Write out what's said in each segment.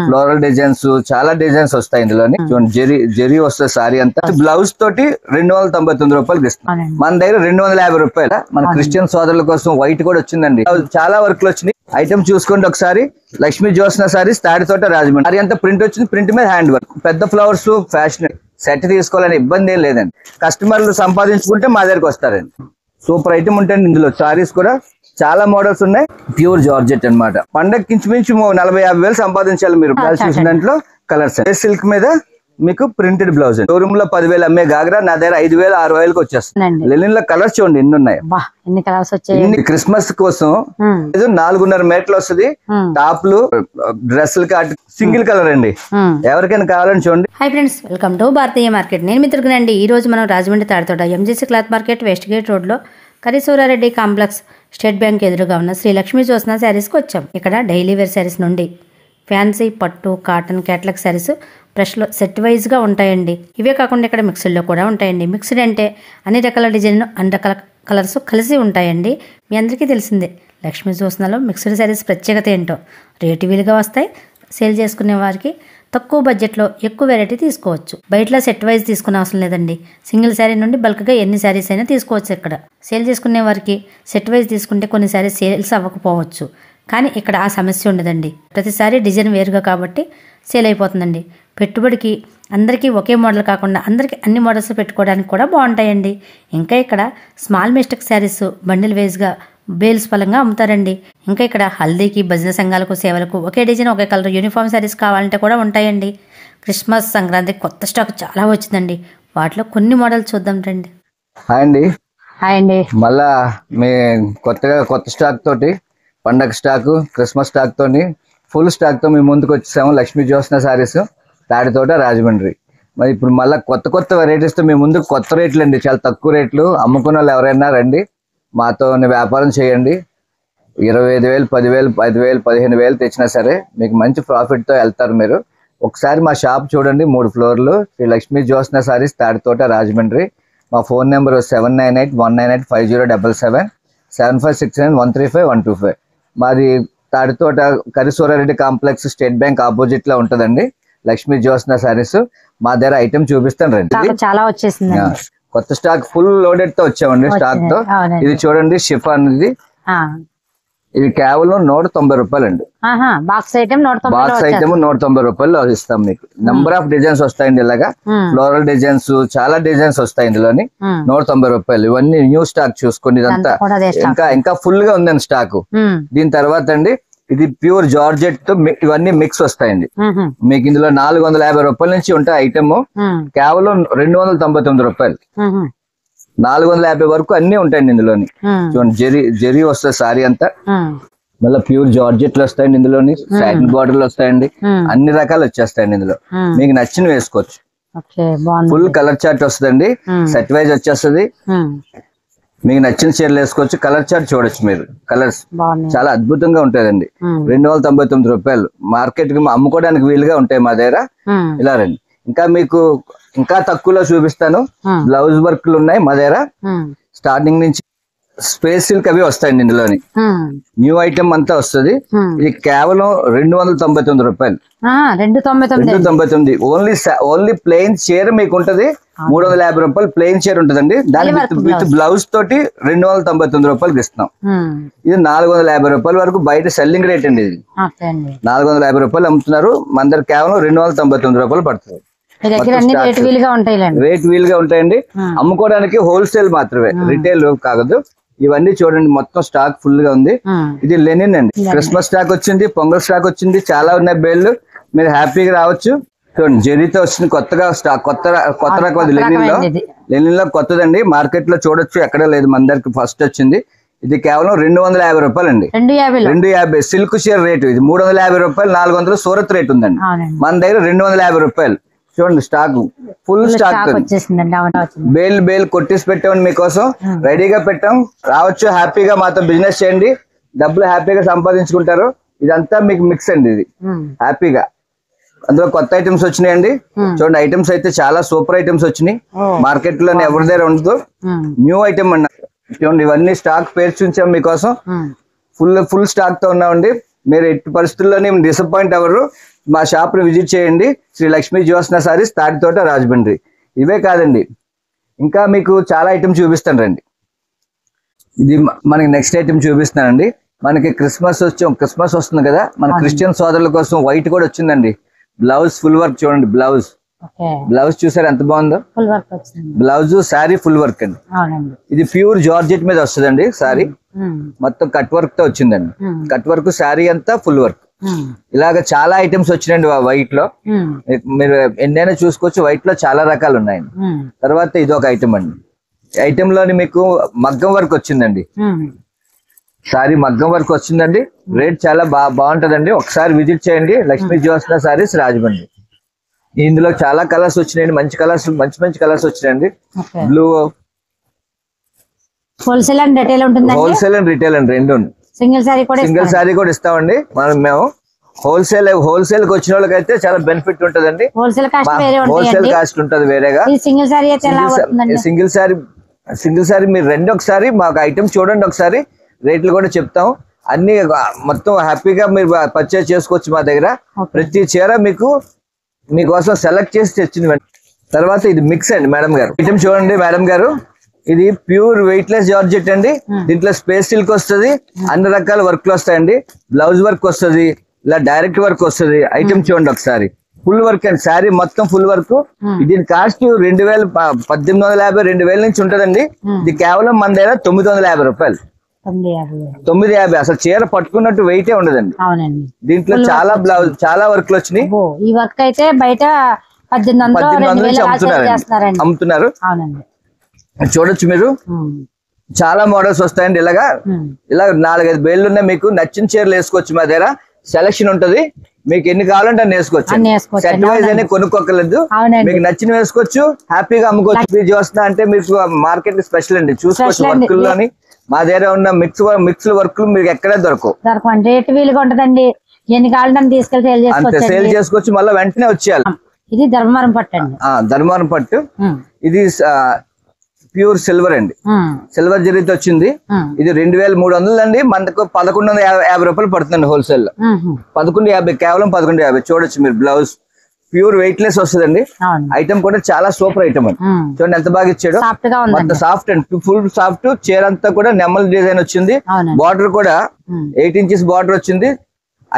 Floral designs చాలా designs వస్తాయి ఇందులోని. జెరీ వస్తుంది సారీ అంతా. బ్లౌజ్ తోటి 299 రూపాయలకి ఇస్తాం. మన దగ్గర 250 రూపాయలు. మన క్రిస్టియన్ సోదరుల కోసం వైట్ కూడా వచ్చిందండి. చాలా వర్క్లు వచ్చినాయి. ఐటమ్ చూసుకోండి ఒకసారి. లక్ష్మీ జ్యోత్స్న సారీస్ తాడితోట రాజమండ్రి. సారీ అంతా ప్రింట్ వచ్చింది. ప్రింట్ మీద హ్యాండ్ వర్క్. పెద్ద ఫ్లవర్స్ ఫ్యాషన్ సెట్ తీసుకోవాలని ఇబ్బంది ఏం లేదండి. కస్టమర్లు సంపాదించుకుంటే మా దగ్గరకు వస్తారండి. సూపర్ ఐటమ్ ఉంటుంది ఇందులో. సారీస్ కూడా చాలా మోడల్స్ ఉన్నాయి. ప్యూర్ జార్జెట్ అన్నమాట. పండగ ఇంచుమించు 40-50 వేలు సంపాదించాలి మీరు. చూసిన దాంట్లో కలర్స్ సిల్క్ మీద మీకు ప్రింటెడ్ బ్లౌజ్. షోరూమ్ లో 10,000 అమ్మే గాగ్రా నా దగ్గర 5,000-6,000కి వచ్చేస్తుంది. లెనిన్ లో కలర్స్ చూడండి ఎన్ని ఉన్నాయి. క్రిస్మస్ కోసం 4.5 మీటర్లు వస్తుంది. టాప్లు డ్రెస్సులు కాటి సింగిల్ కలర్ అండి. ఎవరికైనా కావాలని చూడండి. Hi friends, welcome to Bharatiya market. నేను మిత్రుకునండి. ఈ రోజు మనం Rajahmundry Tadithota MGC cloth market west gate road లో కరీసూరారెడ్డి కాంప్లెక్స్ స్టేట్ బ్యాంక్ ఎదురుగా ఉన్న శ్రీ లక్ష్మీ జ్యోత్స్న శారీస్కి వచ్చాం. ఇక్కడ డైలీ వేర్ శారీస్ నుండి ఫ్యాన్సీ, పట్టు, కాటన్, క్యాటలాగ్ శారీస్ బ్రష్లో సెట్ వైజ్గా ఉంటాయండి. ఇవే కాకుండా ఇక్కడ మిక్స్డ్లో కూడా ఉంటాయండి. మిక్స్డ్ అంటే అన్ని రకాల డిజైన్లు, అన్ని రకాల కలర్స్ కలిసి ఉంటాయండి. మీ అందరికీ తెలిసిందే లక్ష్మీ జ్యోత్స్నలో మిక్స్డ్ శారీస్ ప్రత్యేకత ఏంటో. రేటు వీలుగా వస్తాయి. సేల్ చేసుకునే వారికి తక్కువ బడ్జెట్లో ఎక్కువ వెరైటీ తీసుకోవచ్చు. బయటలో సెట్ వైజ్ తీసుకునే అవసరం లేదండి. సింగిల్ శారీ నుండి బల్క్గా ఎన్ని శారీస్ అయినా తీసుకోవచ్చు. ఇక్కడ సేల్ చేసుకునే వారికి సెట్ వైజ్ తీసుకుంటే కొన్ని శారీస్ సేల్స్ అవ్వకపోవచ్చు. కానీ ఇక్కడ ఆ సమస్య ఉండదండి. ప్రతిసారి డిజైన్ వేరుగా కాబట్టి సేల్ అయిపోతుందండి. పెట్టుబడికి అందరికీ ఒకే మోడల్ కాకుండా అందరికీ అన్ని మోడల్స్ పెట్టుకోవడానికి కూడా బాగుంటాయండి. ఇంకా ఇక్కడ స్మాల్ మిస్టేక్ శారీస్ బండిల్ వైజ్గా బేల్స్ పలంగా అమ్ముతారండి. ఇంకా ఇక్కడ హల్దీకి, భజన సంఘాలకు, సేవలకు ఒకే డిజైన్ ఒకే కలర్ యూనిఫామ్ శారీస్ కావాలంటే కూడా ఉంటాయండి. క్రిస్మస్, సంక్రాంతికి కొత్త స్టాక్ చాలా వచ్చిందండి. వాటిలో కొన్ని మోడల్స్ చూద్దాం రండి. హాయ్ అండి. మళ్ళా మీ కొత్త స్టాక్ తోటి పండగ స్టాక్, క్రిస్మస్ స్టాక్ తోని ఫుల్ స్టాక్ తో మేము ముందుకు వచ్చేసాము. లక్ష్మీ జ్యోత్స్న శారీస్ తాడితోట రాజమండ్రి. మరి ఇప్పుడు మళ్ళీ కొత్త వెరైటీస్ తో మేము ముందుకు కొత్త రేట్లు అండి. చాలా తక్కువ రేట్లు. అమ్ముకున్న వాళ్ళు ఎవరైనా రండి, మాతో వ్యాపారం చేయండి. 25,000, 10,000, 5,000, 15,000 తెచ్చినా సరే మీకు మంచి ప్రాఫిట్ తో వెళ్తారు మీరు. ఒకసారి మా షాప్ చూడండి. 3 ఫ్లోర్లు శ్రీ లక్ష్మీ జ్యోత్స్న శారీస్ తాడితోట రాజమండ్రి. మా ఫోన్ నెంబర్ 798-198-5077, 7569-135-125. మాది Tadithota Karisurareddy complex State Bank opposite లో ఉంటదండి లక్ష్మీ జ్యోత్స్న శారీస్. మా దగ్గర ఐటమ్ చూపిస్తాను రండి. చాలా వచ్చేసింది. కొత్త స్టాక్ ఫుల్ లోడెడ్ తో వచ్చామండి. స్టాక్ తో ఇది చూడండి. షిఫాన్ ఇది కేవలం 190 రూపాయలు అండి. బాక్స్ ఐటమ్ 190 రూపాయలు ఇస్తాం మీకు. నెంబర్ ఆఫ్ డిజైన్స్ వస్తాయండి. ఇలాగా ఫ్లోరల్ డిజైన్స్ చాలా డిజైన్స్ వస్తాయి ఇందులోని. 190 రూపాయలు. ఇవన్నీ న్యూ స్టాక్ చూసుకోండి. ఇదంతా ఇంకా ఫుల్ గా ఉందండి స్టాక్. దీని తర్వాత అండి ఇది ప్యూర్ జార్జెట్ తో ఇవన్నీ మిక్స్ వస్తాయండి. మీకు ఇందులో 450 రూపాయల నుంచి ఉంటాయి ఐటమ్. కేవలం 299 రూపాయలు. 450 వరకు అన్ని ఉంటాయండి ఇందులోని. చూడండి జెరీ వస్తుంది సారీ అంతా. మళ్ళీ ప్యూర్ జార్జెట్లు వస్తాయండి ఇందులోని. సాటిన్ బార్డర్లు వస్తాయండి. అన్ని రకాలు వచ్చేస్తాయండి ఇందులో. మీకు నచ్చిన వేసుకోవచ్చు. ఫుల్ కలర్ చార్ట్ వస్తుందండి. సెట్ వైజ్ వచ్చేస్తుంది. మీకు నచ్చిన చీరలు వేసుకోవచ్చు. కలర్ చార్ట్ చూడొచ్చు మీరు. కలర్స్ చాలా అద్భుతంగా ఉంటాయండి. 299 రూపాయలు. మార్కెట్ కి అమ్ముకోవడానికి వీలుగా ఉంటాయి మా దగ్గర. ఇలా రండి. ఇంకా మీకు ఇంకా తక్కువలో చూపిస్తాను. బ్లౌజ్ వర్క్లు ఉన్నాయి మా దగ్గర. స్టార్టింగ్ నుంచి స్పేస్ సిల్క్ అవి వస్తాయండి ఇందులోని. న్యూ ఐటమ్ అంతా వస్తుంది. ఇది కేవలం 299 రూపాయలు. 299. ఓన్లీ ప్లెయిన్ చీర మీకు ఉంటది. 350 రూపాయలు ప్లెయిన్ చీర ఉంటదండి. దాని విత్ బ్లౌజ్ తోటి 299 రూపాయలకి ఇస్తున్నాం. ఇది 450 రూపాయల వరకు బయట సెల్లింగ్ రేట్ అండి. ఇది 450 రూపాయలు అమ్ముతున్నారు. మన దగ్గర కేవలం 299 రూపాయలు పడుతుంది. రేట్ వీలుగా ఉంటాయండి. అమ్ముకోవడానికి హోల్సేల్ మాత్రమే, రిటైల్ కాదు. ఇవన్నీ చూడండి మొత్తం స్టాక్ ఫుల్ గా ఉంది. ఇది లెనిన్ అండి. క్రిస్మస్ స్టాక్ వచ్చింది, పొంగల్ స్టాక్ వచ్చింది. చాలా ఉన్నాయి బేళ్లు. మీరు హ్యాపీగా రావచ్చు. చూడండి జెరీతో వచ్చింది కొత్తగా స్టాక్. కొత్త రకం లెనిన్ లో కొత్తదండి. మార్కెట్ లో చూడొచ్చు, ఎక్కడ లేదు. మన దగ్గరికి ఫస్ట్ వచ్చింది. ఇది కేవలం 250 రూపాయలు అండి. 250 సిల్క్ షేర్ రేటు. ఇది 350 రూపాయలు. 400 సూరత్ రేట్ ఉందండి. మన దగ్గర 250 రూపాయలు. చూడండి స్టాక్ ఫుల్ స్టాక్. బేల్ కొట్టేసి పెట్టామండి మీకోసం. రెడీగా పెట్టాం. రావచ్చు, హ్యాపీగా మాతో బిజినెస్ చేయండి. డబ్బులు హ్యాపీగా సంపాదించుకుంటారు. ఇదంతా మీకు మిక్స్ అండి. ఇది హ్యాపీగా. అందులో కొత్త ఐటమ్స్ వచ్చినాయండి. చూడండి ఐటమ్స్ అయితే చాలా సూపర్ ఐటమ్స్ వచ్చినాయి. మార్కెట్ లో ఎవరి దగ్గర ఉండదు. న్యూ ఐటమ్ అన్న. చూడండి ఇవన్నీ స్టాక్ పేర్చి ఉంచాం మీకోసం. ఫుల్ స్టాక్ తో ఉన్నామండి. మీరు ఎట్టి పరిస్థితుల్లోనే డిసప్పాయింట్ అవ్వరు. మా షాప్ ని విజిట్ చేయండి. శ్రీ లక్ష్మీ జ్యోత్స్న సారీస్, తాటితోట, రాజమండ్రి. ఇవే కాదండి, ఇంకా మీకు చాలా ఐటమ్ చూపిస్తాను రండి. ఇది మనకి నెక్స్ట్ ఐటమ్ చూపిస్తానండి. మనకి క్రిస్మస్ వస్తుంది కదా, మన క్రిస్టియన్ సోదరుల కోసం వైట్ కూడా వచ్చిందండి. బ్లౌజ్ ఫుల్ వర్క్ చూడండి. బ్లౌజ్ చూసారు ఎంత బాగుందో. బ్లౌజ్ శారీ ఫుల్ వర్క్ అండి. ఇది ప్యూర్ జార్జెట్ మీద వస్తుందండి. శారీ మొత్తం కట్ వర్క్ తో వచ్చిందండి. కట్ వర్క్ శారీ అంతా ఫుల్ వర్క్. ఇలాగ చాలా ఐటమ్స్ వచ్చినాయండి వైట్ లో. మీరు ఎన్నైనా చూసుకోవచ్చు. వైట్ లో చాలా రకాలు ఉన్నాయండి. తర్వాత ఇది ఒక ఐటమ్ అండి. ఐటమ్ లోని మీకు మగ్గం వర్క్ వచ్చిందండి. సారీ మగ్గం వర్క్ వచ్చిందండి. రేట్ చాలా బాగుంటదండి. ఒకసారి విజిట్ చేయండి. లక్ష్మీ జ్యోత్స్న సారీస్, రాజమండ్రి. ఇందులో చాలా కలర్స్ వచ్చినాయండి. మంచి కలర్స్ వచ్చినాయండి. బ్లూ హోల్సేల్ అండ్ రిటైల్ ఉంటుంది. హోల్సేల్ అండ్ రిటైల్ అండి రెండు. సింగిల్ సారీ కూడా ఇస్తామండి. మేము హోల్సేల్ కి వచ్చిన వాళ్ళకైతే చాలా బెనిఫిట్ ఉంటదండి. హోల్సేల్ కాస్ట్ ఉంటది వేరేగా. సింగిల్ సారీ మీరు రండి ఒకసారి, మాకు ఐటమ్ చూడండి ఒకసారి. రేట్లు కూడా చెప్తాం. అన్ని మొత్తం హ్యాపీగా మీరు పర్చేజ్ చేసుకోవచ్చు మా దగ్గర. ప్రతి చీర మీకోసం సెలెక్ట్ చేసి తెచ్చింది. తర్వాత ఇది మిక్స్ అండి మేడం గారు. ఐటమ్ చూడండి మేడం గారు. ఇది ప్యూర్ వెయిట్ లెస్ జార్జెట్ అండి. దీంట్లో స్పేస్ సిల్క్ వస్తుంది. అన్ని రకాల వర్క్లు వస్తాయండి. బ్లౌజ్ వర్క్ వస్తుంది, ఇలా డైరెక్ట్ వర్క్ వస్తుంది. ఐటమ్ చూడండి ఒకసారి. ఫుల్ వర్క్ అండి. శారీ మొత్తం ఫుల్ వర్క్. దీని కాస్ట్ 1850 2000 నుంచి ఉంటదండి. ఇది కేవలం మన దగ్గర 950 రూపాయలు. 950. అసలు చీర పట్టుకున్నట్టు వెయిటే ఉండదండి. దీంట్లో చాలా బ్లౌజ్ చాలా వర్క్లు వచ్చినాయి. ఈ వర్క్ అయితే బయట 1800 నుంచి అమ్ముతున్నారు. చూడొచ్చు మీరు. చాలా మోడల్స్ వస్తాయండి. ఇలా 4-5 బేళ్ళు ఉన్నాయి. మీకు నచ్చిన చీరలు వేసుకోవచ్చు. మా దగ్గర సెలక్షన్ ఉంటది. మీకు ఎన్ని కావాలంటే అన్ని వేసుకోవచ్చు. సెట్ వైజ్ అని కొనుక్కోకలేదు. మీకు నచ్చిన వేసుకోవచ్చు, హ్యాపీగా అమ్ముకోవచ్చు. జ్యోత్స్న అంటే మీకు మార్కెట్ స్పెషల్ అండి. చూసుకోవచ్చు వర్కుల్లోని. మా దగ్గర ఉన్న మిక్స్ వర్క్లు మీకు ఎక్కడే దొరకవు. రేట్ వీలుగా ఉంటదండి. ఎన్ని కావాలంటే తీసుకెళ్ళి సేల్ చేసుకోవచ్చు. మళ్ళీ వెంటనే వచ్చేయాలి. ఇది ధర్మవరం పట్టు అండి. ధర్మవరం పట్టు. ఇది ప్యూర్ సిల్వర్ అండి. సిల్వర్ జరీతో వచ్చింది. ఇది 2300 అండి. మనకు 1150 రూపాయలు పడుతుందండి హోల్సేల్ లో. 1150, కేవలం 1150. చూడొచ్చు మీరు. బ్లౌజ్ ప్యూర్ వెయిట్ లెస్ వస్తుందండి. ఐటమ్ కూడా చాలా సూపర్ ఐటమ్ అండి. చూడండి ఎంత బాగా ఇచ్చాడు. మొత్తం సాఫ్ట్ అండి, ఫుల్ సాఫ్ట్. చీర అంతా కూడా నెమ్మల్ డిజైన్ వచ్చింది. బార్డర్ కూడా 8 ఇంచెస్ బార్డర్ వచ్చింది.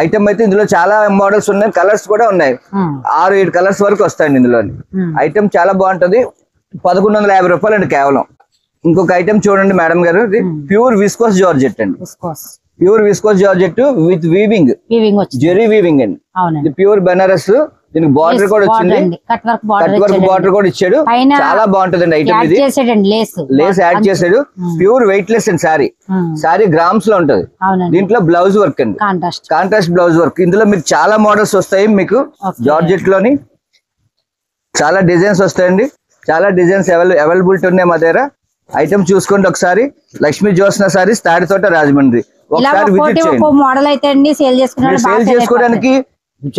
ఐటమ్ అయితే ఇందులో చాలా మోడల్స్ ఉన్నాయి. కలర్స్ కూడా ఉన్నాయి. 6-7 కలర్స్ వరకు వస్తాయండి ఇందులో. ఐటమ్ చాలా బాగుంటది. 1150 రూపాయలు అండి కేవలం. ఇంకొక ఐటమ్ చూడండి మేడం గారు. ప్యూర్ విస్కోస్ జార్జెట్ అండి. Pure viscose georgette with weaving, zari weaving అండి. ఇది ప్యూర్ బెనారస్. దీనికి బార్డర్ కూడా వచ్చింది. కట్ వర్క్ బార్డర్ కూడా ఇచ్చాడు. చాలా బాగుంటదండి ఐటమ్. ఇది లేస్ యాడ్ చేసాడు. ప్యూర్ వెయిట్ లెస్ అండి. సారీ గ్రామ్స్ లో ఉంటది. దీంట్లో బ్లౌజ్ వర్క్ అండి, కాంట్రాస్ట్ బ్లౌజ్ వర్క్. ఇందులో మీకు చాలా మోడల్స్ వస్తాయి. మీకు జార్జెట్ లోని చాలా డిజైన్స్ వస్తాయండి. చాలా డిజైన్స్ అవైలబిలిటీ ఉన్నాయి మా దగ్గర. ఐటమ్ చూసుకోండి ఒకసారి. లక్ష్మీ జ్యోత్స్న సారీస్, తాడితోట, రాజమండ్రి. ఒకసారి విజిట్ చేయండి. సేల్ చేసుకోవడానికి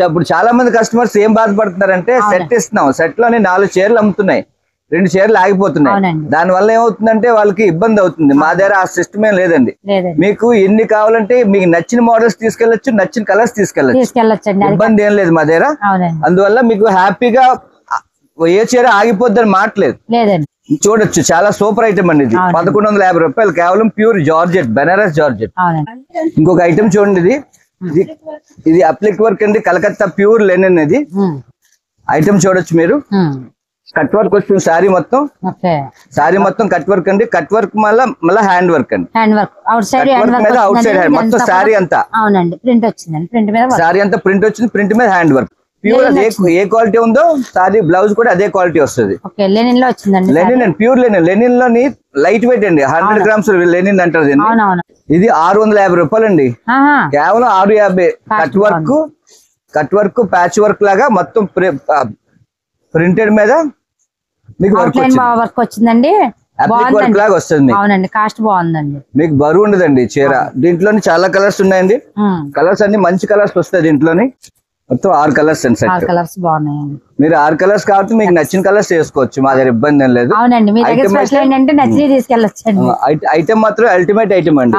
ఇప్పుడు చాలా మంది కస్టమర్స్ ఏం బాధపడుతున్నారంటే, సెట్ ఇస్తున్నాం, సెట్ లోని 4 చీరలు అమ్ముతున్నాయి, 2 చీరలు ఆగిపోతున్నాయి. దాని వల్ల ఏమవుతుందంటే వాళ్ళకి ఇబ్బంది అవుతుంది. మా దగ్గర ఆ సిస్టమ్ ఏం లేదండి. మీకు ఎన్ని కావాలంటే మీకు నచ్చిన మోడల్స్ తీసుకెళ్లొచ్చు, నచ్చిన కలర్స్ తీసుకెళ్లొచ్చు. ఇబ్బంది ఏం లేదు మా దగ్గర. అందువల్ల మీకు హ్యాపీగా ఏ చీర ఆగిపోద్దని మాట్లేదు. చూడొచ్చు. చాలా సూపర్ ఐటమ్ అండి. ఇది 1150 రూపాయలు కేవలం. Pure georgette, Banaras georgette. ఇంకొక ఐటమ్ చూడండి. ఇది అప్లిక్ వర్క్ అండి. Calcutta pure linen. ఇది ఐటమ్ చూడొచ్చు మీరు. కట్ వర్క్ వచ్చింది. శారీ మొత్తం కట్ వర్క్ అండి. కట్ వర్క్ మళ్ళీ హ్యాండ్ వర్క్ అండి. అవుట్ సైడ్ హ్యాండ్ మొత్తం. శారీ అంతా ప్రింట్ వచ్చింది. ప్రింట్ మీద హ్యాండ్ వర్క్. ప్యూర్ ఏ క్వాలిటీ ఉందో సారీ బ్లౌజ్ కూడా అదే క్వాలిటీ వస్తుంది. లెనిన్ అండి. ప్యూర్ లెనిన్ లోని లైట్ వెయిట్ అండి. 100 గ్రామ్స్ లెనిన్ అంటారు దీన్ని. ఇది 650 రూపాయలు అండి కేవలం. 650. కట్ వర్క్ ప్యాచ్ వర్క్ లాగా మొత్తం ప్రింటెడ్ మీద మీకు వర్క్ వచ్చిందండి. వర్క్ లాగా వస్తుంది. కాస్ట్ బాగుందండి. మీకు బరువు ఉండదండి చీర. దీంట్లోని చాలా కలర్స్ ఉన్నాయండి. కలర్స్ అన్ని మంచి కలర్స్ వస్తాయి దీంట్లోని. మొత్తం 6 కలర్స్ అండి. మీరు 6 కలర్స్ కాబట్టి మీకు నచ్చిన కలర్స్ వేసుకోవచ్చు. మా దగ్గర ఇబ్బంది ఏం లేదు. ఐటమ్ మాత్రం అల్టిమేట్ ఐటమ్ అండి.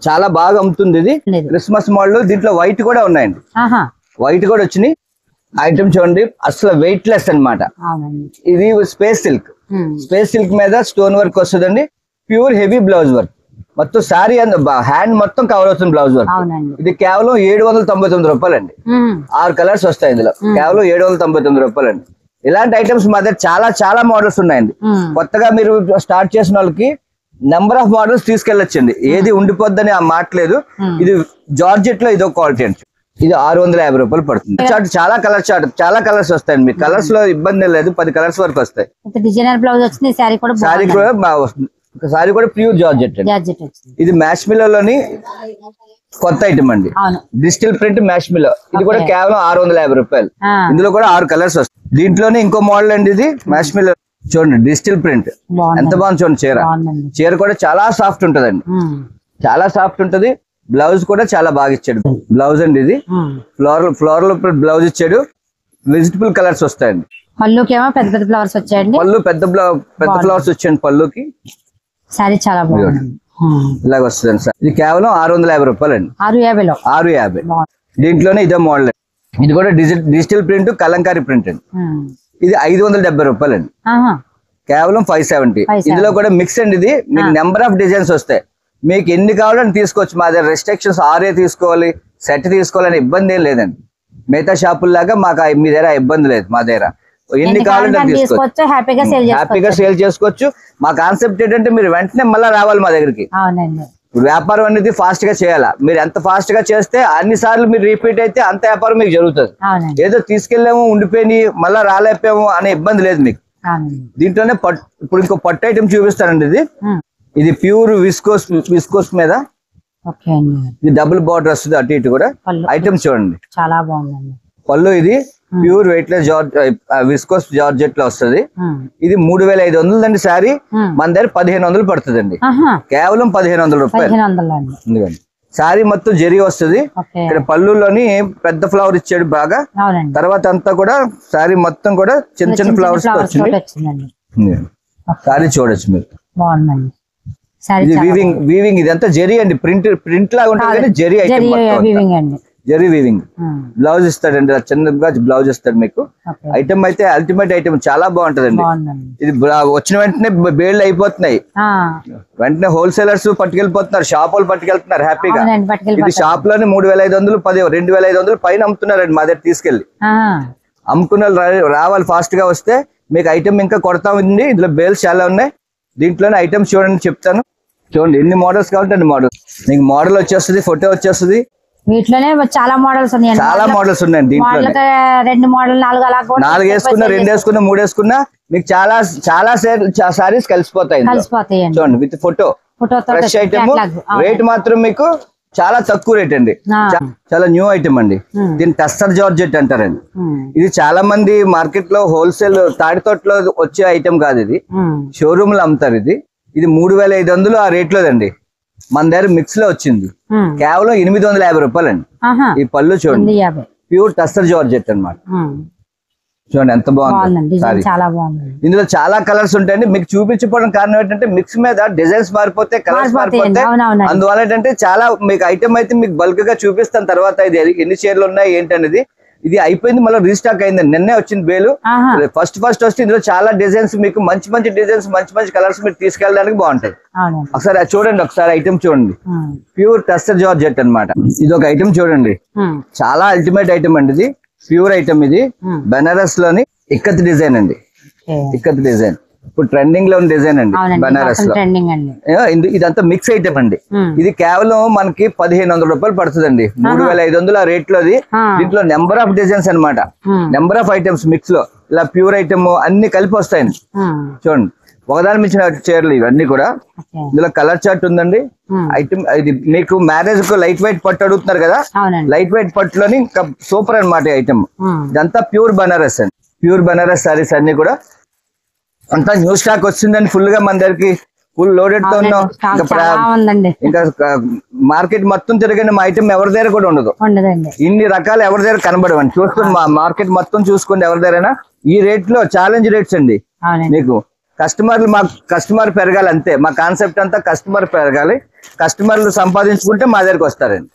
చాలా బాగా అమ్ముతుంది ఇది. Christmas model. దీంట్లో వైట్ కూడా ఉన్నాయండి. వైట్ కూడా వచ్చినాయి. ఐటమ్ చూడండి అసలు వెయిట్ లెస్ అనమాట. ఇది స్పేస్ సిల్క్. స్పేస్ సిల్క్ మీద స్టోన్ వర్క్ వస్తుందండి. Pure heavy blouse work. మొత్తం సారీ హ్యాండ్ మొత్తం కవర్ అవుతుంది బ్లౌజ్ వర్క్. ఇది కేవలం 799 రూపాయలండి. 6 కలర్స్ వస్తాయి ఇందులో. కేవలం 799 రూపాయలండి. ఇలాంటి ఐటమ్స్ మా దగ్గర చాలా చాలా మోడల్స్ ఉన్నాయండి. కొత్తగా మీరు స్టార్ట్ చేసిన వాళ్ళకి నెంబర్ ఆఫ్ మోడల్స్ తీసుకెళ్ళొచ్చండి. ఏది ఉండిపోద్దని ఆ మాట లేదు. ఇది జార్జెట్ లో ఇదో క్వాలిటీ అండి. ఇది 650 రూపాయలు పడుతుంది. చార్ట్ చాలా కలర్ చార్ట్ చాలా కలర్స్ వస్తాయండి. మీకు కలర్స్ లో ఇబ్బంది లేదు. 10 కలర్స్ వరకు వస్తాయి. డిజైనర్ బ్లౌజ్ వచ్చింది. సారీ కూడా ప్యూర్ జార్జెట్ అండి. ఇది మ్యాష్ మిల్లోని కొత్త ఐటమ్ అండి. డిజిటల్ ప్రింట్ మ్యాష్ మిల్లో. ఇది కూడా కేవలం 650 రూపాయలు. ఇందులో కూడా 6 కలర్స్ వస్తాయి. దీంట్లోనే ఇంకో మోడల్ అండి. ఇది మ్యాష్ మిల్లో చూడండి. డిజిటల్ ప్రింట్ ఎంత బాగుంది చూడండి. చీర కూడా చాలా సాఫ్ట్ ఉంటదండి. చాలా సాఫ్ట్ ఉంటది. బ్లౌజ్ కూడా చాలా బాగా ఇచ్చాడు. బ్లౌజ్ అండి ఇది ఫ్లోరల్ బ్లౌజ్ ఇచ్చాడు. వెజిటబుల్ కలర్స్ వస్తాయండి. పళ్ళుకేమో పెద్ద పెద్ద ఫ్లవర్స్ వచ్చాయండి. పళ్ళు పెద్ద ఫ్లవర్స్ వచ్చాయండి. పళ్ళుకి సారీ చాలా బాగుంది. ఇలాగ వస్తుందండి సార్. ఇది కేవలం 650 రూపాయలు అండి. 650. దీంట్లోనే ఇదే మోడల్. ఇది కూడా డిజిటల్ ప్రింట్ కలంకారీ ప్రింట్ అండి. ఇది 570 రూపాయలు అండి. కేవలం 570. ఇందులో కూడా మిక్స్ అండి. ఇది మీకు నెంబర్ ఆఫ్ డిజైన్స్ వస్తాయి. మీకు ఎన్ని కావాలని తీసుకోవచ్చు. మా దగ్గర రెస్ట్రిక్షన్స్ 6 తీసుకోవాలి, సెట్ తీసుకోవాలని ఇబ్బంది ఏం లేదండి. మిగతా షాపుల్లాగా మాకు మీ దగ్గర ఇబ్బంది లేదు. మా దగ్గర ఎన్ని కావాలంటే తీసుకోవచ్చు. హ్యాపీగా సేల్ చేసుకోవచ్చు. మా కాన్సెప్ట్ ఏంటంటే మీరు వెంటనే మళ్ళీ రావాలి మా దగ్గరికి. వ్యాపారం అనేది ఫాస్ట్ గా చేయాలా. మీరు ఎంత ఫాస్ట్ గా చేస్తే అన్ని సార్లు మీరు రిపీట్ అయితే అంత వ్యాపారం మీకు జరుగుతుంది. ఏదో తీసుకెళ్ళాము ఉండిపోయి మళ్ళీ రాలేపాము అనే ఇబ్బంది లేదు మీకు. దీంట్లోనే ఇప్పుడు ఇంకో పట్టు ఐటమ్ చూపిస్తానండి. ఇది ప్యూర్ విస్కోస్ మీద ఇది డబుల్ బార్డర్ వస్తుంది. అటు ఇటు కూడా ఐటమ్ చూడండి చాలా బాగుందండి. పళ్ళు ఇది pure weight less viscose georgette లో వస్తుంది. ఇది 3500 అండి. సారీ మన దగ్గర 1500 పడుతుందండి. కేవలం 1500 రూపాయలు. ఎందుకండి సారీ మొత్తం జరీ వస్తుంది. ఇక్కడ పళ్ళులోని పెద్ద ఫ్లవర్ ఇచ్చాడు బాగా. తర్వాత అంతా కూడా సారీ మొత్తం కూడా చిన్న చిన్న ఫ్లవర్స్ తో వచ్చింది. సారీ చూడొచ్చు మీరు. ఇది వీవింగ్ ఇదంతా జరీ అండి. ప్రింట్ లాగా ఉంటుంది కానీ zari item. Zari weaving. Blouse ఇస్తాడండి. చిన్నగా బ్లౌజ్ ఇస్తాడు మీకు. ఐటమ్ అయితే అల్టిమేట్ ఐటమ్ చాలా బాగుంటదండి. ఇది వచ్చిన వెంటనే బేళ్ళు అయిపోతున్నాయి. వెంటనే హోల్సేలర్స్ పట్టుకెళ్ళిపోతున్నారు. షాప్ వాళ్ళు పట్టుకెళ్తున్నారు హ్యాపీగా. ఇది షాప్ లోనే 3500 2500 పైన అమ్ముతున్నారండి. మా దగ్గర తీసుకెళ్లి అమ్ముకున్న రావాలి. ఫాస్ట్ గా వస్తే మీకు ఐటమ్ ఇంకా కొడతా ఉంది. ఇందులో బేల్స్ చాలా ఉన్నాయి. దీంట్లోనే ఐటమ్స్ చూడండి చెప్తాను. చూడండి ఎన్ని మోడల్స్ కావాలంటే అన్ని మోడల్స్. మీకు మోడల్ వచ్చేస్తుంది, ఫోటో వచ్చేస్తుంది. వీటిలోనే చాలా మోడల్స్ ఉన్నాయి. చాలా మోడల్స్ ఉన్నాయి. దీంట్లో 2 మోడల్ 4 అలా 4 వేసుకున్నా, 2 వేసుకున్నా, 3 వేసుకున్నా మీకు చాలా చాలా సారీస్ కలిసిపోతాయి. చూడండి with photo fresh item. Rate మాత్రం మీకు చాలా తక్కువ రేట్ అండి. చాలా న్యూ ఐటమ్ అండి. దీన్ని టస్సర్ జార్జెట్ అంటారండి. ఇది చాలా మంది మార్కెట్ లో హోల్సేల్ తాడితోటలో వచ్చే ఐటమ్ కాదు. ఇది షోరూమ్ లో అమ్ముతారు. ఇది 3500 ఆ రేట్ లోదండి. మన దగ్గర మిక్స్ లో వచ్చింది. కేవలం 850 రూపాయలు అండి. ఈ పళ్ళు చూడండి ప్యూర్ టస్సర్ జార్జెట్ అన్నమాట. చూడండి ఎంత బాగుంది. ఇందులో చాలా కలర్స్ ఉంటాయండి. మీకు చూపించకపోవడం కారణం ఏంటంటే మిక్స్ మీద డిజైన్స్ మారిపోతే కలర్స్ మారిపోతే అందువల్ల ఏంటంటే చాలా మీకు ఐటమ్ అయితే మీకు బల్క్ గా చూపిస్తాను తర్వాత. ఇది ఎన్ని చీరలు ఉన్నాయి ఏంటనేది. ఇది అయిపోయింది మళ్ళీ రీస్టాక్ అయింది. నిన్నే వచ్చింది బేలు. ఫస్ట్ వస్తే ఇందులో చాలా డిజైన్స్ మీకు మంచి డిజైన్స్ మంచి కలర్స్ మీరు తీసుకెళ్ళడానికి బాగుంటది. ఒకసారి చూడండి. ఒకసారి ఐటమ్ చూడండి. ప్యూర్ టస్సర్ జార్జెట్ అన్నమాట. ఇది ఒక ఐటమ్ చూడండి. చాలా అల్టిమేట్ ఐటమ్ అండి. ఇది ప్యూర్ ఐటమ్. ఇది బెనారస్ లోని ఇక్కత్ డిజైన్ అండి. ఇక్కత్ డిజైన్ ఇప్పుడు ట్రెండింగ్ లో ఉన్న డిజైన్ అండి బనారస్ లో. ఇదంతా మిక్స్ ఐటమ్ అండి. ఇది కేవలం మనకి 1500 రూపాయలు పడుతుందండి. 3500 ఆ రేట్ లోది. దీంట్లో నెంబర్ ఆఫ్ డిజైన్స్ అన్నమాట. నెంబర్ ఆఫ్ ఐటమ్స్ మిక్స్ లో ఇలా ప్యూర్ ఐటమ్ అన్ని కలిపి వస్తాయండి. చూడండి ఒకదాని మించిన చీరలు ఇవన్నీ కూడా. ఇందులో కలర్ చార్ట్ ఉందండి. ఐటమ్ ఇది మీకు మ్యారేజ్ కు లైట్ వెయిట్ పట్టు అడుగుతున్నారు కదా. లైట్ వెయిట్ పట్టులోని సూపర్ అన్నమాట ఐటమ్. ఇదంతా ప్యూర్ బనారస్ అండి. ప్యూర్ బనారస్ సారీస్ అన్ని కూడా అంతా న్యూ స్టాక్ వచ్చిందండి. ఫుల్ గా మన దగ్గరికి ఫుల్ లోడెడ్ తో ఉన్నాం. ఇంకా మార్కెట్ మొత్తం తిరగండి. మా ఐటమ్ ఎవరి దగ్గర కూడా ఉండదు. ఇన్ని రకాలు ఎవరి దగ్గర కనబడవండి. చూసుకోండి మా మార్కెట్ మొత్తం చూసుకోండి. ఎవరి దగ్గరైనా ఈ రేట్ లో ఛాలెంజ్ రేట్స్ అండి. మీకు కస్టమర్ పెరగాలి అంతే. మా కాన్సెప్ట్ అంతా కస్టమర్ పెరగాలి. కస్టమర్లు సంపాదించుకుంటే మా దగ్గరకు వస్తారండి.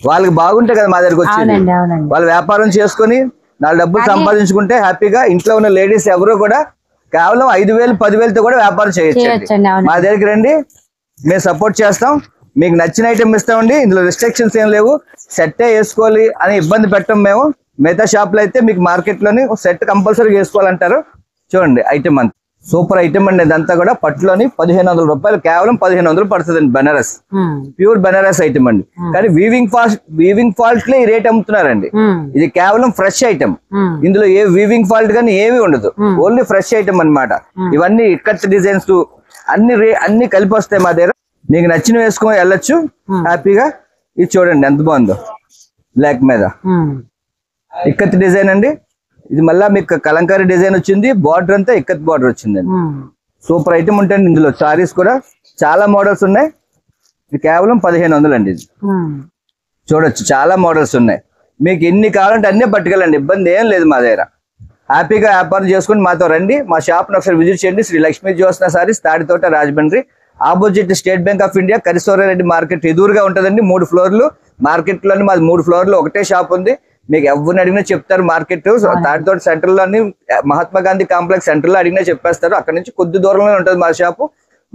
వాళ్ళకి బాగుంటాయి కదా మా దగ్గరకు వచ్చి వాళ్ళు వ్యాపారం చేసుకుని 4 డబ్బులు సంపాదించుకుంటే హ్యాపీగా ఇంట్లో ఉన్న లేడీస్ ఎవరు కూడా కేవలం 5,000 10,000తో కూడా వ్యాపారం చేయొచ్చు. మా దగ్గరికి రండి, మేము సపోర్ట్ చేస్తాం, మీకు నచ్చిన ఐటమ్ ఇస్తామండి. ఇందులో రిస్ట్రిక్షన్స్ ఏం లేవు. సెట్టే వేసుకోవాలి అని ఇబ్బంది పెట్టం మేము. మిగతా షాప్లో అయితే మీకు మార్కెట్లోని సెట్ కంపల్సరీ వేసుకోవాలంటారు. చూడండి ఐటమ్ అంతా సూపర్ ఐటమ్ అండి. ఇదంతా కూడా పట్టులోని 1,500 రూపాయలు, కేవలం 1,500 పడుతుందండి. బెనారస్ ప్యూర్ బెనారస్ ఐటమ్ అండి. కానీ వీవింగ్ ఫాల్ట్ లో ఈ రేట్ అమ్ముతున్నారండి. ఇది కేవలం ఫ్రెష్ ఐటమ్. ఇందులో ఏ వీవింగ్ ఫాల్ట్ కానీ ఏమి ఉండదు, ఓన్లీ ఫ్రెష్ ఐటమ్ అన్నమాట. ఇవన్నీ ఇక్కత్ డిజైన్స్ అన్ని కలిపి వస్తాయి మా దగ్గర. మీకు నచ్చిన వేసుకొని వెళ్ళొచ్చు హ్యాపీగా. ఇది చూడండి ఎంత బాగుందో, బ్లాక్ మీద ఇక్కత్ డిజైన్ అండి. ఇది మళ్ళా మీకు కలంకారీ డిజైన్ వచ్చింది, బార్డర్ అంతా ఇక్కత్ బార్డర్ వచ్చిందండి. సూపర్ ఐటమ్ ఉంటుంది. ఇందులో సారీస్ కూడా చాలా మోడల్స్ ఉన్నాయి. ఇది కేవలం 1,500 అండి. ఇది చూడొచ్చు, చాలా మోడల్స్ ఉన్నాయి. మీకు ఎన్ని కావాలంటే అన్నీ పట్టుకెళ్ళండి, ఇబ్బంది ఏం లేదు మా దగ్గర. హ్యాపీగా వ్యాపారం చేసుకుని మాతో రండి. మా షాప్ని ఒకసారి విజిట్ చేయండి. Sri Lakshmi Jyotsna sarees, Tadithota, Rajahmundry. Opposite State Bank of India, Karisorareddy market ఎదురుగా ఉంటుందండి. 3 ఫ్లోర్లు మార్కెట్ లోని మాది. 3 ఫ్లోర్లు ఒకటే షాప్ ఉంది. మీకు ఎవరిని అడిగినా చెప్తారు. మార్కెట్ తాడితోట సెంటర్ లోని మహాత్మా గాంధీ కాంప్లెక్స్ సెంటర్ లో అడిగినా చెప్పేస్తారు. అక్కడ నుంచి కొద్ది దూరంలో ఉంటుంది మా షాపు.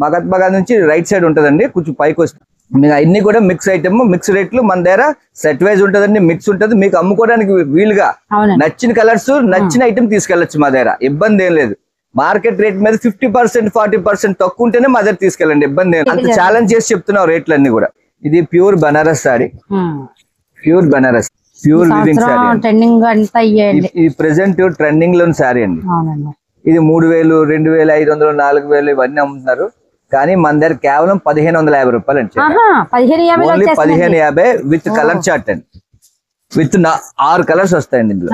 మహాత్మా గాంధీ నుంచి రైట్ సైడ్ ఉంటుందండి, కొంచెం పైకి వస్తుంది. మీకు అన్ని కూడా మిక్స్ ఐటమ్, మిక్స్ రేట్లు మన దగ్గర సెట్ వైజ్ ఉంటుందండి. మిక్స్ ఉంటుంది, మీకు అమ్ముకోవడానికి వీలుగా నచ్చిన కలర్స్ నచ్చిన ఐటమ్ తీసుకెళ్లొచ్చు మా దగ్గర. ఇబ్బంది ఏం లేదు. మార్కెట్ రేట్ మీద 50% 40% తక్కువ ఉంటేనే మా దగ్గర తీసుకెళ్ళండి, ఇబ్బంది ఏం లేదు. అంత ఛాలెంజ్ చేసి చెప్తున్నాం రేట్లు అన్ని కూడా. ఇది pure Banaras sorry, pure Banaras, pure living sorry. ఇది ప్రెసెంట్ ట్రెండింగ్ లోని సారీ అండి. ఇది 3,000 2,500 4,000 ఇవన్నీ అమ్ముతున్నారు. కానీ మన దగ్గర కేవలం 1,550 రూపాయలు అండి. ఓన్లీ 1,550 విత్ కలర్ చార్ట్ అండి. విత్ 6 కలర్స్ వస్తాయండి ఇందులో.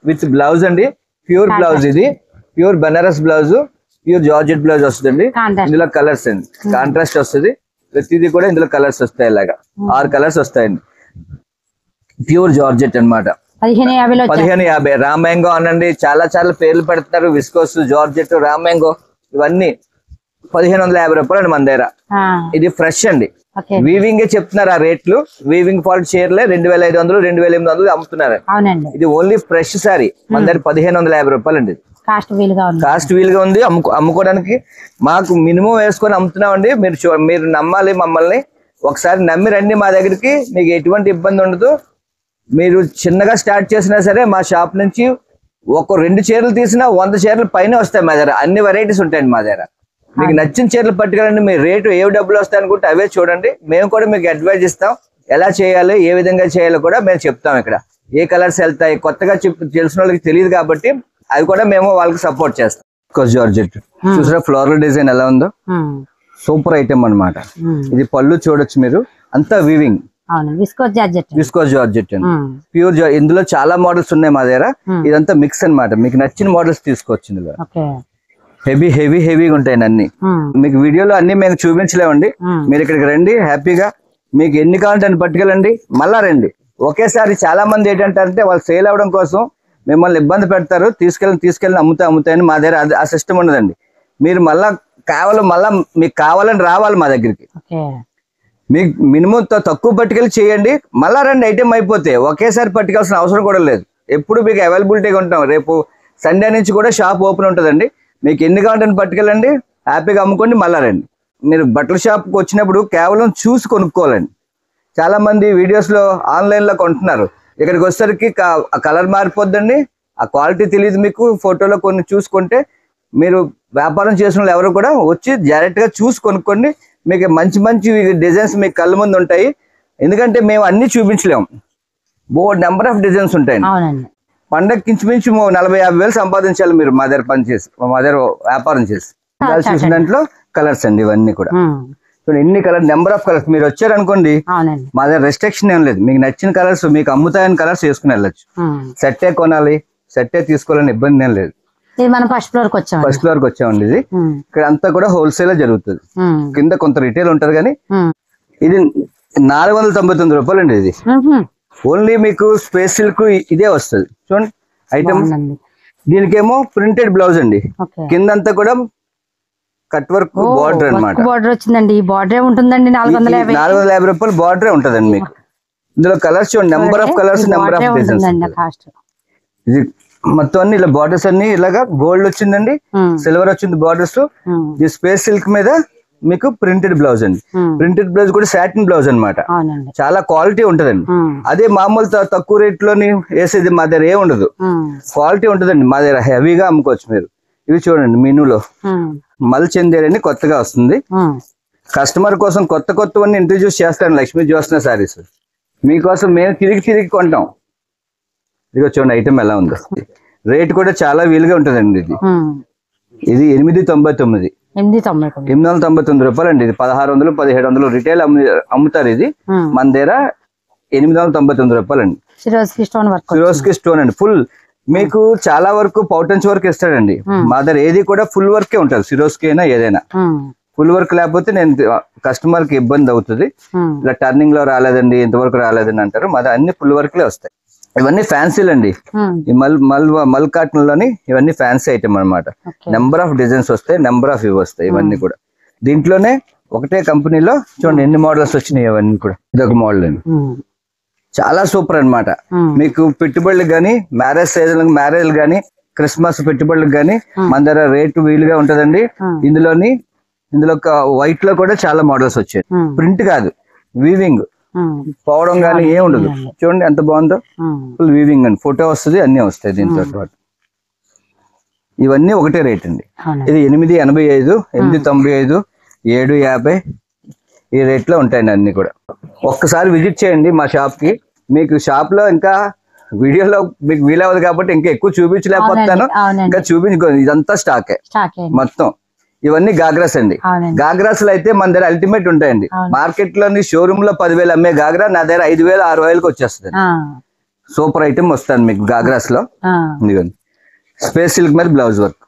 విత్ బ్లౌజ్ అండి, ప్యూర్ బ్లౌజ్. ఇది pure Banaras blouse, pure georgette blouse వస్తుంది. ఇందులో కలర్స్ అండి, కాంట్రాస్ట్ వస్తుంది. ప్రతిదీ కూడా ఇందులో కలర్స్ వస్తాయి. ఇలాగా 6 కలర్స్ వస్తాయండి. ప్యూర్ జార్జెట్ అనమాట. 1,550. రామ్యాంగో అనండి, చాలా చాలా పేర్లు పెడతారు. విస్కోస్, జార్జెట్, రామ్యాంగో ఇవన్నీ 1,550 రూపాయలు అండి మన దగ్గర. ఇది ఫ్రెష్ అండి. వీవింగ్ చెప్తున్నారు ఆ రేట్లు. వీవింగ్ ఫాల్ట్ చీరలే 2,500 2,800 అమ్ముతున్నారు. ఇది ఓన్లీ ఫ్రెష్ సారీ మన దగ్గర 1,550 రూపాయలు అండి. కాస్ట్ వీలుగా ఉంది. అమ్ముకోవడానికి మాకు మినిమం వేసుకొని అమ్ముతున్నామండి. మీరు నమ్మాలి మమ్మల్ని. ఒకసారి నమ్మి రండి మా దగ్గరికి, మీకు ఎటువంటి ఇబ్బంది ఉండదు. మీరు చిన్నగా స్టార్ట్ చేసినా సరే మా షాప్ నుంచి ఒక 2 చీరలు తీసినా 100 చీరలు పైన వస్తాయి మా దగ్గర. అన్ని వెరైటీస్ ఉంటాయండి మా దగ్గర. మీకు నచ్చిన చీరలు పట్టుకెళ్ళండి. మీ రేటు ఏ డబ్బులు వస్తాయి అనుకుంటే అవే చూడండి. మేము కూడా మీకు అడ్వైజ్ ఇస్తాం, ఎలా చేయాలి, ఏ విధంగా చేయాలో కూడా మేము చెప్తాం. ఇక్కడ ఏ కలర్స్ వెళ్తాయి కొత్తగా తెలిసిన వాళ్ళకి తెలియదు కాబట్టి అవి కూడా మేము వాళ్ళకి సపోర్ట్ చేస్తాం. జార్జెట్ చూసారా ఫ్లోరల్ డిజైన్ ఎలా ఉందో, సూపర్ ఐటమ్ అన్నమాట. ఇది పళ్ళు చూడొచ్చు మీరు, అంతా వీవింగ్ విస్కోస్ జార్జెట్ అండి. ప్యూర్ ఇందులో చాలా మోడల్స్ ఉన్నాయి మా దగ్గర. ఇదంతా మిక్స్ అన్నమాట. మీకు నచ్చిన మోడల్స్ తీసుకోవచ్చు. ఇందులో హెవీగా ఉంటాయి అన్ని. మీకు వీడియోలో అన్ని మేము చూపించలేమండి. మీరు ఇక్కడికి రండి హ్యాపీగా. మీకు ఎన్ని కావాలంటే అన్ని పట్టుకెళ్ళండి, మళ్ళా రండి. ఒకేసారి చాలా మంది ఏంటంటే వాళ్ళు సేల్ అవ్వడం కోసం మిమ్మల్ని ఇబ్బంది పెడతారు. తీసుకెళ్ళి అమ్ముతాయని. మా దగ్గర ఆ సిస్టమ్ ఉండదండి. మీరు మళ్ళా మీకు కావాలని రావాలి మా దగ్గరికి. మీకు మినిమం తక్కువ పట్టుకెళ్ళి చేయండి, మళ్ళా రండి. ఐటమ్ అయిపోతే ఒకేసారి పట్టుకెళ్ళాల్సిన అవసరం కూడా లేదు. ఎప్పుడు మీకు అవైలబిలిటీగా ఉంటాం. రేపు సండే నుంచి కూడా షాప్ ఓపెన్ ఉంటుందండి. మీకు ఎన్ని కావాలంటే పట్టుకెళ్ళండి, హ్యాపీగా అమ్ముకోండి, మళ్ళా రండి. మీరు బట్టల షాప్కి వచ్చినప్పుడు కేవలం చూసి కొనుక్కోవాలండి. చాలా మంది వీడియోస్లో ఆన్లైన్లో కొంటున్నారు. ఇక్కడికి వచ్చేసరికి కలర్ మారిపోద్దండి, ఆ క్వాలిటీ తెలియదు మీకు. ఫోటోలో కొన్ని చూసుకుంటే మీరు వ్యాపారం చేసిన వాళ్ళు ఎవరు కూడా వచ్చి డైరెక్ట్గా చూసి కొనుక్కోండి. మీకు మంచి మంచి డిజైన్స్ మీకు కళ్ళ ముందు ఉంటాయి. ఎందుకంటే మేము అన్ని చూపించలేము, నెంబర్ ఆఫ్ డిజైన్స్ ఉంటాయి. పండగకి ఇంచుమించు 40-50 వేలు సంపాదించాలి మీరు మా దగ్గర పనిచేసి, మా దగ్గర వ్యాపారం చేసి. చూసిన దాంట్లో కలర్స్ అండి ఇవన్నీ కూడా. ఎన్ని కలర్, నెంబర్ ఆఫ్ కలర్స్. మీరు వచ్చారనుకోండి మా దగ్గర రెస్ట్రిక్షన్ ఏం లేదు. మీకు నచ్చిన కలర్స్, మీకు అమ్ముతాయని కలర్స్ వేసుకుని వెళ్ళొచ్చు. సెట్టే కొనాలి, సెట్టే తీసుకోవాలని ఇబ్బంది ఏం లేదు. ఫస్ట్ ఫ్లోర్ కి వచ్చామండి. ఇది ఇక్కడ అంతా కూడా హోల్సేల్ జరుగుతుంది. కింద కొంత రిటైల్ ఉంటది కానీ ఇది 499 రూపాయలు అండి. ఇది ఓన్లీ మీకు స్పేస్ సిల్క్ ఇదే వస్తుంది. చూడండి ఐటమ్. దీనికేమో ప్రింటెడ్ బ్లౌజ్ అండి. కిందంతా కూడా కట్ వర్క్ బార్డర్ అనమాట. బార్డర్ వచ్చిందండి. బార్డర్ ఉంటుందండి 450 రూపాయలు బార్డరే ఉంటదండి మీకు. ఇందులో కలర్స్ చూడండి, number of colours, number of designs. ఇది మొత్తం అన్ని ఇలా బార్డర్స్ అన్ని ఇలాగా గోల్డ్ వచ్చిందండి, సిల్వర్ వచ్చింది బార్డర్స్. ఇది స్పేస్ సిల్క్ మీద మీకు ప్రింటెడ్ బ్లౌజ్ అండి. ప్రింటెడ్ బ్లౌజ్ కూడా సాటిన్ బ్లౌజ్ అనమాట, చాలా క్వాలిటీ ఉంటదండి. అదే మామూలు తక్కువ రేట్ లోని వేసేది మా దగ్గర ఏం ఉండదు, క్వాలిటీ ఉంటదండి మా దగ్గర, హెవీగా అమ్ముకోవచ్చు మీరు. ఇవి చూడండి మీనులో మల్ చందేరి అని కొత్తగా వస్తుంది. కస్టమర్ కోసం కొత్త కొత్తవన్నీ ఇంట్రడ్యూస్ చేస్తాను లక్ష్మీ జ్యోత్స్న సారీస్ మీకోసం. మేము తిరిగి కొంటాం. ఇదిగో చూడండి ఐటమ్ ఎలా ఉందో. రేట్ కూడా చాలా వీలుగా ఉంటుందండి. ఇది 899 899 రూపాయలు అండి. ఇది 1600 1700 రిటైల్ అమ్ముతారు. ఇది మన దగ్గర 899 రూపాయలు అండి. సిరోస్కి స్టోన్ అండి ఫుల్. మీకు చాలా వరకు పౌటన్స్ వర్క్ ఇస్తాడండి. మా దగ్గర ఏది కూడా ఫుల్ వర్కే ఉంటుంది, సిరోస్కి అయినా ఏదైనా. ఫుల్ వర్క్ లేకపోతే నేను కస్టమర్ కి ఇబ్బంది అవుతుంది. ఇలా టర్నింగ్ లో రాలేదండి, ఇంతవరకు రాలేదని అంటారు. మా దగ్గర అన్ని ఫుల్ వర్క్ లే వస్తాయి. ఇవన్నీ ఫ్యాన్సీలు అండి. ఈ మల్ కాటన్ లోని ఇవన్నీ ఫ్యాన్సీ ఐటమ్ అనమాట. నెంబర్ ఆఫ్ డిజైన్స్ వస్తాయి, నెంబర్ ఆఫ్ ఇవి వస్తాయి. ఇవన్నీ కూడా దీంట్లోనే ఒకటే కంపెనీలో చూడండి ఎన్ని మోడల్స్ వచ్చినాయి. ఇవన్నీ కూడా ఇదొక మోడల్ అండి, చాలా సూపర్ అన్నమాట. మీకు పెట్టుబడులకు గానీ, మ్యారేజ్ గానీ, క్రిస్మస్ పెట్టుబడులకు గానీ మన దగ్గర రేటు వీలుగా ఉంటదండి. ఇందులో వైట్ లో కూడా చాలా మోడల్స్ వచ్చాయి. ప్రింట్ కాదు, వీవింగ్, పోవడం కానీ ఏం ఉండదు. చూడండి ఎంత బాగుందో, ఫుల్ వీవింగ్ అండి. ఫోటో వస్తుంది, అన్ని వస్తాయి దీంతో పాటు. ఇవన్నీ ఒకటే రేట్ అండి. ఇది 885, 895, 750 ఈ రేట్ లో ఉంటాయండి అన్ని కూడా. ఒక్కసారి విజిట్ చేయండి మా షాప్ కి. మీకు షాప్ లో ఇంకా వీడియోలో మీకు వీలవదు కాబట్టి ఇంకా ఎక్కువ చూపించలేకపోతాను. ఇంకా చూపించుకో, ఇదంతా స్టాకే మొత్తం. ఇవన్నీ గాగ్రాస్ అండి. గాగ్రాస్ లో అయితే మన దగ్గర అల్టిమేట్ ఉంటాయండి. మార్కెట్ లోని షోరూమ్ లో 10,000 అమ్మే గాగ్రా నా దగ్గర 5,000 6,000కి వచ్చేస్తుంది. సూపర్ ఐటమ్ వస్తాను మీకు గాగ్రాస్ లో. ఇదిగోండి స్పేస్ సిల్క్ మీద బ్లౌజ్ వర్క్.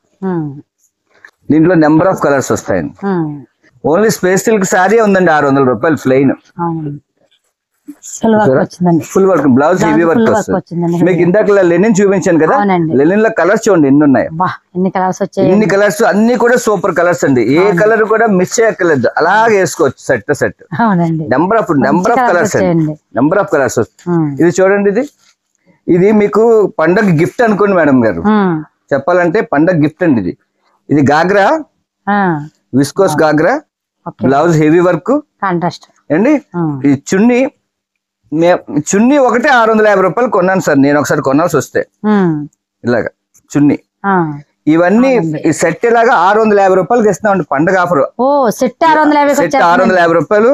దీంట్లో నెంబర్ ఆఫ్ కలర్స్ వస్తాయండి. ఓన్లీ స్పేస్ సిల్క్ సారీ ఉందండి 600 రూపాయలు plain. Full work blouse heavy work వస్తుంది. మీకు ఇందాక లెనిన్ చూపించాను కదా, లెనిన్ లో కలర్స్ చూడండి ఎన్ని ఉన్నాయి. ఇన్ని కలర్స్ అన్ని కూడా సూపర్ కలర్స్ అండి. ఏ కలర్ కూడా మిస్ చేయక్కర్లేదు, అలాగే వేసుకోవచ్చు సెట్. నెంబర్ ఆఫ్ కలర్స్ అండి, నెంబర్ ఆఫ్ కలర్స్. ఇది చూడండి, ఇది మీకు పండగ గిఫ్ట్ అనుకోండి మేడం గారు. చెప్పాలంటే పండగ గిఫ్ట్ అండి. ఇది ghagra, viscose ghagra, blouse heavy work అండి. ఈ చున్నీ ఒకటే 650 రూపాయలు కొన్నాను సార్ నేను. ఒకసారి కొనాల్సి వస్తే ఇలాగా చున్నీ. ఇవన్నీ ఈ సెట్ ఇలాగా 650 రూపాయలకి ఇస్తున్నామండి పండగ ఆఫర్. సెట్ 650 రూపాయలు.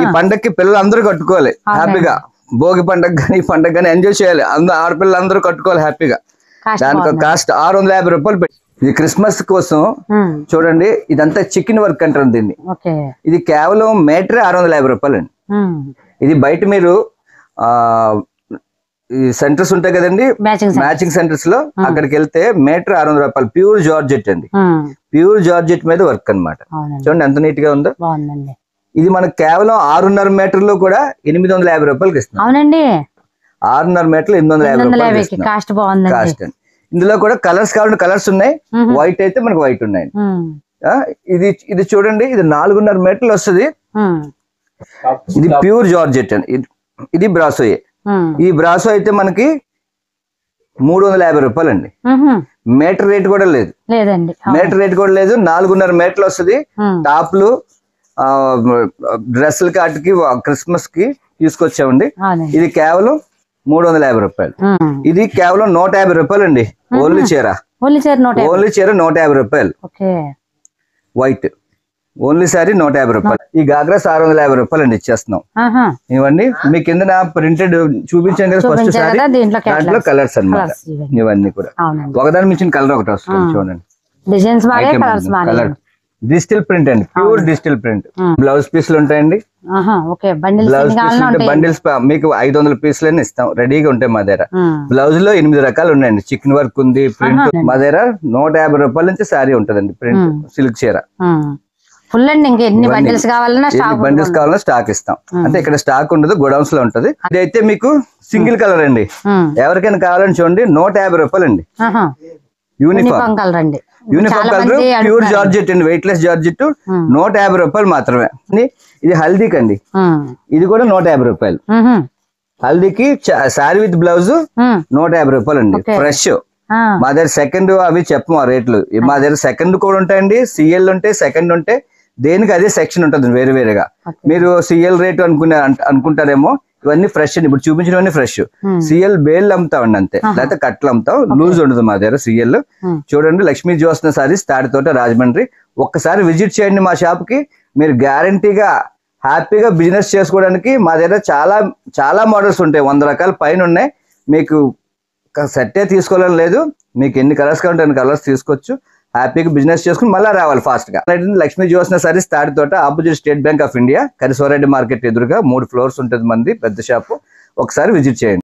ఈ పండగకి పిల్లలు అందరూ కట్టుకోవాలి హ్యాపీగా. భోగి పండగ కానీ ఈ పండగ కానీ ఎంజాయ్ చేయాలి. ఆడపిల్లలు అందరూ కట్టుకోవాలి హ్యాపీగా. దానికి కాస్ట్ 650 రూపాయలు పెట్టి. ఇది క్రిస్మస్ కోసం చూడండి, ఇదంతా చికెన్ వర్క్ అంటారు దీన్ని. ఇది కేవలం మీటరే 650 రూపాయలు అండి. ఇది బయట మీరు ఈ సెంటర్స్ ఉంటాయి కదండి, మ్యాచింగ్ సెంటర్స్ లో అక్కడికి వెళ్తే మీటర్ 600 రూపాయలు. ప్యూర్ జార్జెట్ అండి, ప్యూర్ జార్జెట్ మీద వర్క్ అన్నమాట. చూడండి ఎంత నీట్ గా ఉందో. ఇది మనకు కేవలం 6.5 మీటర్లు కూడా 850 రూపాయలకి ఇస్తున్నాం. 6.5 మీటర్లు 850 కాస్ట్ అండి. ఇందులో కూడా కలర్స్ కావాలంటే కలర్స్ ఉన్నాయి. వైట్ అయితే మనకు వైట్ ఉన్నాయి. ఇది చూడండి, ఇది 4.5 మీటర్లు వస్తుంది. ఇది ప్యూర్ జార్జెట్ అండి. ఇది బ్రాసోయే. ఈ బ్రాసో అయితే మనకి 350 రూపాయలు అండి. మీటర్ రేట్ కూడా లేదు, మీటర్ రేట్ కూడా లేదు. 4.5 మీటర్లు వస్తుంది. టాప్లు, డ్రెస్సులకి వాటికి క్రిస్మస్ కి తీసుకొచ్చామండి. ఇది కేవలం 350 రూపాయలు. ఇది కేవలం 150 రూపాయలు అండి. ఓన్లీ చీర 150 రూపాయలు. వైట్ ఓన్లీ సారీ 150 రూపాయలు. ఈ గాగ్రాస్ 650 రూపాయలు అండి ఇచ్చేస్తున్నాం. ఇవన్నీ మీ కింద ప్రింటెడ్ చూపించండి కదా ఫస్ట్ సారీ. దాంట్లో కలర్స్ అన్నమాట. ఇవన్నీ కూడా ఒకదాని మించిన కలర్ ఒకటి వస్తుంది. చూడండి కలర్ డిజిటల్ ప్రింట్ అండి, ప్యూర్ డిజిటల్ ప్రింట్. బ్లౌజ్ పీసులు ఉంటాయండి. బ్లౌజ్ పీసులు బండిల్స్ మీకు 500 పీసులని ఇస్తాం, రెడీగా ఉంటాయి మా దగ్గర. బ్లౌజ్ లో 8 రకాలు ఉన్నాయండి. చికెన్ వర్క్ ఉంది, ప్రింట్. మా దగ్గర 150 రూపాయల నుంచి సారీ ఉంటదండి ప్రింట్ సిల్క్ చీర. బండిల్స్ కావాలన్నా స్టాక్ ఇస్తాం. అంటే ఇక్కడ స్టాక్ ఉండదు, గోడౌన్స్ లో ఉంటది. ఇదైతే మీకు సింగిల్ కలర్ అండి. ఎవరికైనా కావాలని చూడండి, 150 రూపాయలు అండి. యూనిఫామ్ కలర్, ప్యూర్ జార్జెట్ అండి, వెయిట్ లెస్ జార్జెట్. 150 రూపాయలు మాత్రమే. ఇది హల్దీకి అండి, ఇది కూడా 150 రూపాయలు. హల్దీకి శారీ విత్ బ్లౌజ్ 150 రూపాయలు అండి ఫ్రెష్. మా దగ్గర సెకండ్ అవి చెప్పము రేట్లు. మా దగ్గర సెకండ్ కూడా ఉంటాయండి, సిఎల్ ఉంటాయి, సెకండ్ ఉంటాయి, దేనికి అదే సెక్షన్ ఉంటుంది వేరే వేరేగా. మీరు సిఎల్ రేటు అనుకుంటారేమో, ఇవన్నీ ఫ్రెష్ అండి. ఇప్పుడు చూపించినవన్నీ ఫ్రెష్. సిఎల్ బేల్ అమ్ముతామండి అంతే, లేకపోతే కట్లు అమ్ముతాం, లూజ్ ఉండదు మా దగ్గర సిఎల్. చూడండి, లక్ష్మీ జ్యోత్స్న సారీస్ తాడితోట రాజమండ్రి. ఒక్కసారి విజిట్ చేయండి మా షాప్ కి, మీరు గ్యారంటీగా హ్యాపీగా బిజినెస్ చేసుకోవడానికి. మా దగ్గర చాలా చాలా మోడల్స్ ఉంటాయి, 100 రకాల పైన ఉన్నాయి. మీకు సెట్టే తీసుకోవాలని లేదు, మీకు ఎన్ని కలర్స్ కావాలంటే అన్ని కలర్స్ తీసుకోవచ్చు. హ్యాపీగా బిజినెస్ చేసుకుని మళ్ళీ రావాలి ఫాస్ట్ గా. Lakshmi Jyotsna sarees Tadithota, opposite State Bank of India, Karisoreddy market ఎదురుగా 3 ఫ్లోర్స్ ఉంటుంది మంది పెద్ద షాపు. ఒకసారి విజిట్ చేయండి.